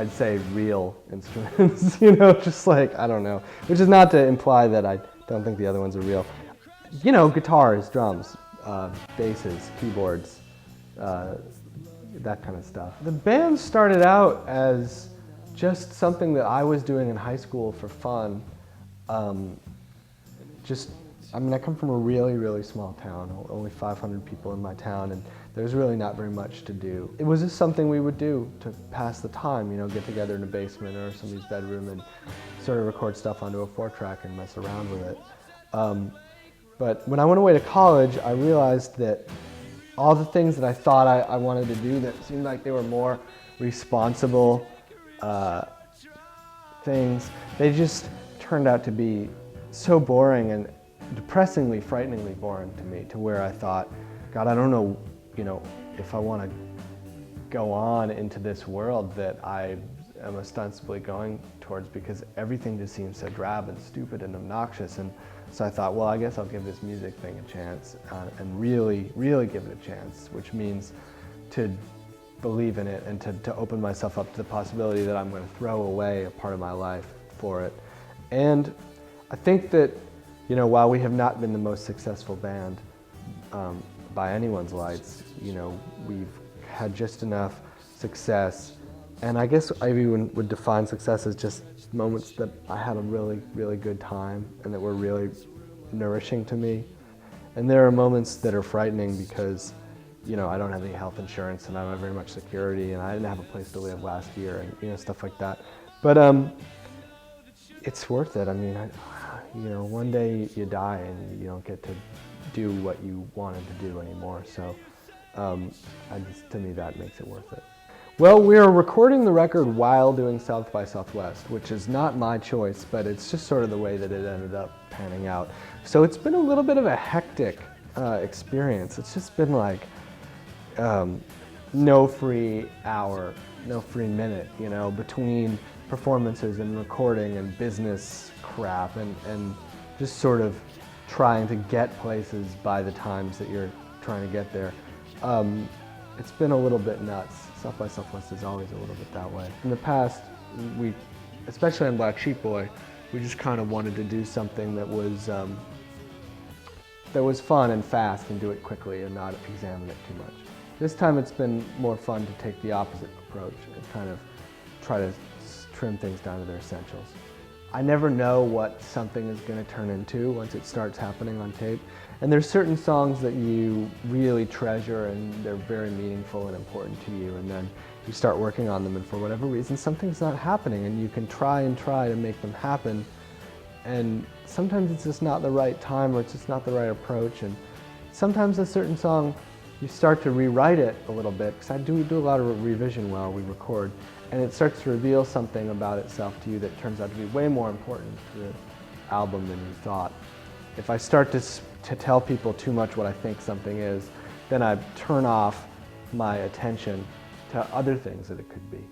I'd say real instruments, you know, just like, I don't know. Which is not to imply that I don't think the other ones are real. You know, guitars, drums, basses, keyboards, that kind of stuff. The band started out as just something that I was doing in high school for fun. I come from a really, really small town, only 500 people in my town, and there's really not very much to do. It was just something we would do to pass the time, you know, get together in a basement or somebody's bedroom and sort of record stuff onto a 4-track and mess around with it. But when I went away to college, I realized that all the things that I thought I wanted to do that seemed like they were more responsible things, they just turned out to be so boring and depressingly, frighteningly boring to me, to where I thought, God, I don't know, you know, if I want to go on into this world that I am ostensibly going towards, because everything just seems so drab and stupid and obnoxious. And so I thought, well, I guess I'll give this music thing a chance and really, really give it a chance, which means to believe in it and to open myself up to the possibility that I'm going to throw away a part of my life for it. And I think that, you know, while we have not been the most successful band by anyone's lights, you know, we've had just enough success. And I guess I even would define success as just moments that I had a really, really good time and that were really nourishing to me. And there are moments that are frightening because, you know, I don't have any health insurance and I don't have very much security and I didn't have a place to live last year and, you know, stuff like that. But it's worth it. I mean, you know, one day you die and you don't get to do what you wanted to do anymore. So to me, that makes it worth it. Well, we're recording the record while doing South by Southwest, which is not my choice, but it's just sort of the way that it ended up panning out. So it's been a little bit of a hectic experience. It's just been like no free hour, no free minute, you know, between performances and recording and business crap and just sort of trying to get places by the times that you're trying to get there. It's been a little bit nuts. South by Southwest is always a little bit that way. In the past, especially on Black Sheep Boy, we just kind of wanted to do something that was fun and fast and do it quickly and not examine it too much. This time it's been more fun to take the opposite approach and kind of try to trim things down to their essentials. I never know what something is going to turn into once it starts happening on tape. And there's certain songs that you really treasure and they're very meaningful and important to you, and then you start working on them and for whatever reason something's not happening, and you can try to make them happen, and sometimes it's just not the right time or it's just not the right approach. And sometimes a certain song, you start to rewrite it a little bit, because I do a lot of revision while we record, and it starts to reveal something about itself to you that turns out to be way more important to the album than you thought. If I start to tell people too much what I think something is, then I turn off my attention to other things that it could be.